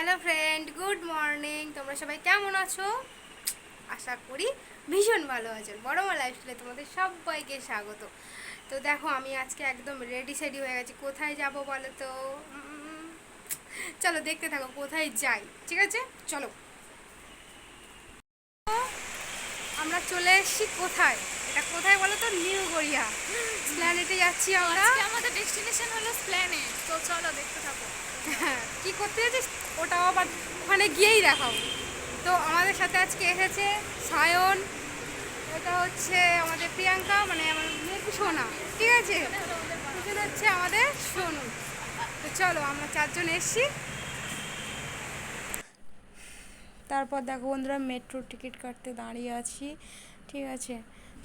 Hello friend, good morning. তোমরা সবাই কেমন আছো? আশা করি ভীষণ ভালো আছো। বড় মা লাইফস্টাইলে তোমাদের সবাইকে স্বাগত। তো দেখো, আমি আজকে একদম রেডি সেডি হয়ে গেছি। কোথায় যাব বলো তো? চলো দেখতে থাকো কোথায় যাই। ঠিক আছে, চলো। আমরা চলে এসেছি কোথায়? এটা কোথায় বলো তো? নিউ গড়িয়া প্ল্যানেটে যাচ্ছি আমরা। আমাদের ডেস্টিনেশন হলো প্ল্যানেট, তো চলো দেখতে থাকো। হ্যাঁ, কী করতে যাচ্ছিস ওটাও আবার ওখানে গিয়েই দেখাবো। তো আমাদের সাথে আজকে এসেছে সায়ন, এটা হচ্ছে আমাদের প্রিয়াঙ্কা, মানে আমার মেয়ে সোনা। ঠিক আছে, পিছনে হচ্ছে আমাদের সোনু। তো চলো, আমরা চারজন এসছি। তারপর দেখো বন্ধুরা, মেট্রোর টিকিট কাটতে দাঁড়িয়ে আছি। ঠিক আছে,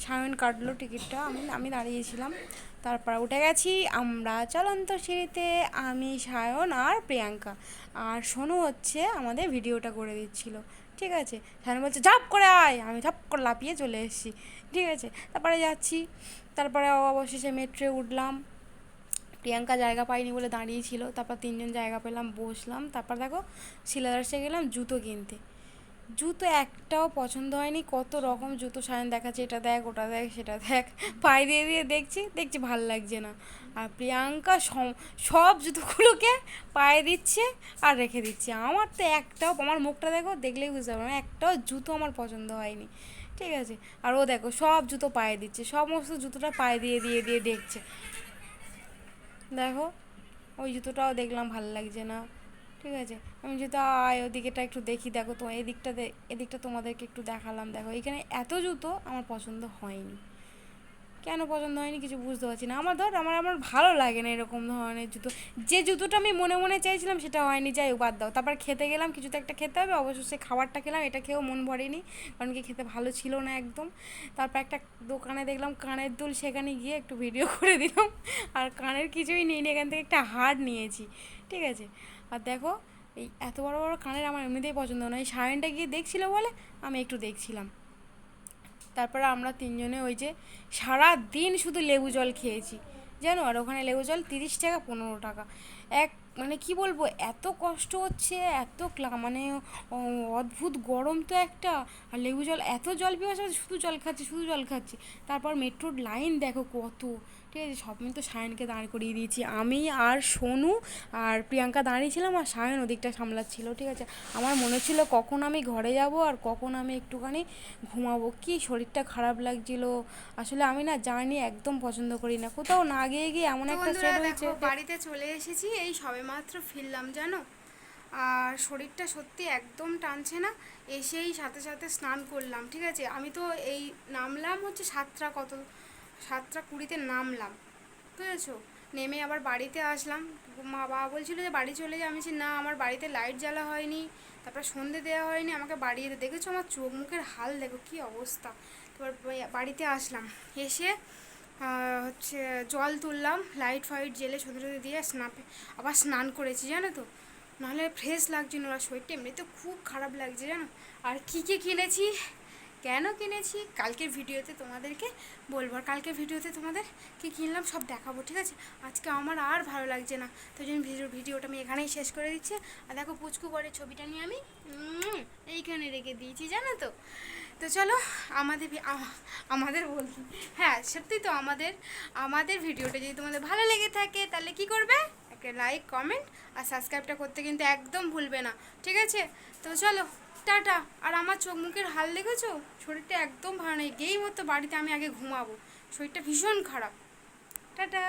সায়ন কাটলো টিকিটটা, আমি দাঁড়িয়েছিলাম। তারপর উঠে গেছি আমরা চলন্ত সিঁড়িতে, আমি, সায়ন আর প্রিয়াঙ্কা। আর সোনু হচ্ছে আমাদের ভিডিওটা করে দিচ্ছিল। ঠিক আছে, সায়ন বলছে ঝাপ করে আয়, আমি ঝাপ করে লাফিয়ে চলে এসেছি। ঠিক আছে, তারপরে যাচ্ছি। তারপরে অবশেষে মেট্রোয় উঠলাম। প্রিয়াঙ্কা জায়গা পাইনি বলে দাঁড়িয়েছিল, তারপর তিনজন জায়গা পেলাম, বসলাম। তারপর দেখো শিলাদাসে গেলাম জুতো কিনতে। জুতো একটাও পছন্দ হয়নি, কত রকম জুতো সায়ন দেখাচ্ছে, এটা দেখ, ওটা দেখ, সেটা দেখ। পায়ে দিয়ে দিয়ে দেখছি দেখছি ভাল লাগছে না। আর প্রিয়াঙ্কা সব জুতোগুলোকে পায়ে দিচ্ছে আর রেখে দিচ্ছে। আমার তো একটাও, আমার মুখটা দেখো, দেখলেই বুঝতে পারবো একটাও জুতো আমার পছন্দ হয়নি। ঠিক আছে, আর ও দেখো সব জুতো পায়ে দিচ্ছে, সমস্ত জুতোটা পায়ে দিয়ে দিয়ে দিয়ে দেখছে। দেখো, ওই জুতোটাও দেখলাম ভালো লাগছে না। ঠিক আছে, আমি জুতো আয় ওদিকেটা একটু দেখি। দেখো তো এদিকটা তোমাদেরকে একটু দেখালাম। দেখো এখানে এত জুতো আমার পছন্দ হয়নি। কেন পছন্দ হয়নি কিছু বুঝতে পারছি না। আমার ভালো লাগে না এরকম ধরনের জুতো। যে জুতোটা আমি মনে মনে চাইছিলাম সেটা হয়নি, যাই হোক বাদ দাও। তারপর খেতে গেলাম, কিছু তো একটা খেতে হবে, অবশ্য সে খাবারটা খেলাম, এটা খেয়েও মন ভরেনি, কারণ কি খেতে ভালো ছিল না একদম। তারপর একটা দোকানে দেখলাম কানের দুল, সেখানে গিয়ে একটু ভিডিও করে দিলাম। আর কানের কিছুই নিয়ে এখান থেকে একটা হার নিয়েছি। ঠিক আছে, আর দেখো এই এত বড় বড় কানের আমার এমনিতেই পছন্দ নয়। সায়নটা গিয়ে দেখছিল বলে আমি একটু দেখছিলাম। তারপরে আমরা তিনজনে ওই যে সারা দিন শুধু লেবু জল খেয়েছি জানো। আর ওখানে লেবু জল 30 টাকা, 15 টাকা এক। মানে কি বলবো, এত কষ্ট হচ্ছে, মানে অদ্ভুত গরম তো একটা। আর লেবু জল, এত জল পিপাসা, শুধু জল খাচ্ছি শুধু জল খাচ্ছি। তারপর মেট্রোর লাইন দেখো কত। ঠিক আছে, সব তো সায়নকে দাঁড় করিয়ে দিয়েছি, আমি আর সোনু আর প্রিয়াঙ্কা দাঁড়িয়েছিলাম, আর সায়ন ওদিকটা সামলাচ্ছিল। ঠিক আছে, আমার মনে ছিল কখন আমি ঘরে যাব আর কখন আমি একটুখানি ঘুমাবো। কি শরীরটা খারাপ লাগছিল। আসলে আমি না জার্নি একদম পছন্দ করি না, কোথাও না গিয়ে গিয়ে এমন একটা সেট হয়েছে। দেখো বাড়িতে চলে এসেছি, এই সবেমাত্র ফিরলাম জানো। আর শরীরটা সত্যি একদম টানছে না। এসেই সাথে সাথে স্নান করলাম। ঠিক আছে, আমি তো এই নামলাম হচ্ছে 7:20 নামলাম, বুঝেছো। নেমে আবার বাড়িতে আসলাম। মা বাবা বলছিল যে বাড়ি চলে যা, আমি বলছি না, আমার বাড়িতে লাইট জ্বালা হয়নি, তারপর সন্ধে দেওয়া হয়নি, আমাকে বাড়িয়ে দেখেছো আমার চোখ মুখের হাল দেখো কী অবস্থা। তারপর বাড়িতে আসলাম, এসে হচ্ছে জল তুললাম, লাইট ফাইট জেলে ছোটো ছোটো দিয়ে আবার স্নান করেছি জানো তো। নাহলে ফ্রেশ লাগছে না, আর শরীরটা এমনিতে খুব খারাপ লাগছে জানো। আর কী কী কিনেছি, কেন কিনেছি, কালকের ভিডিওতে তোমাদেরকে বলবো। আর কালকের ভিডিওতে তোমাদের কী কিনলাম সব দেখাবো। ঠিক আছে, আজকে আমার আর ভালো লাগছে না, তো জন্য ভিডিওটা আমি এখানেই শেষ করে দিচ্ছি। আর দেখো পুচকু করে ছবিটা নিয়ে আমি এইখানে রেখে দিয়েছি জানো তো। তো চলো, আমাদের আমাদের বলছি, হ্যাঁ সত্যি তো, আমাদের ভিডিওটা যদি তোমাদের ভালো লেগে থাকে তাহলে কি করবে, একটা লাইক, কমেন্ট আর সাবস্ক্রাইবটা করতে কিন্তু একদম ভুলবে না। ঠিক আছে, তো চলো, টাটা। আর আমার চোখ মুখের হাল দেখেছো, শরীরটা একদম ভালো নেই, গেই মতো বাড়িতে আমি আগে ঘুমাবো, শরীরটা ভীষণ খারাপ। টাটা।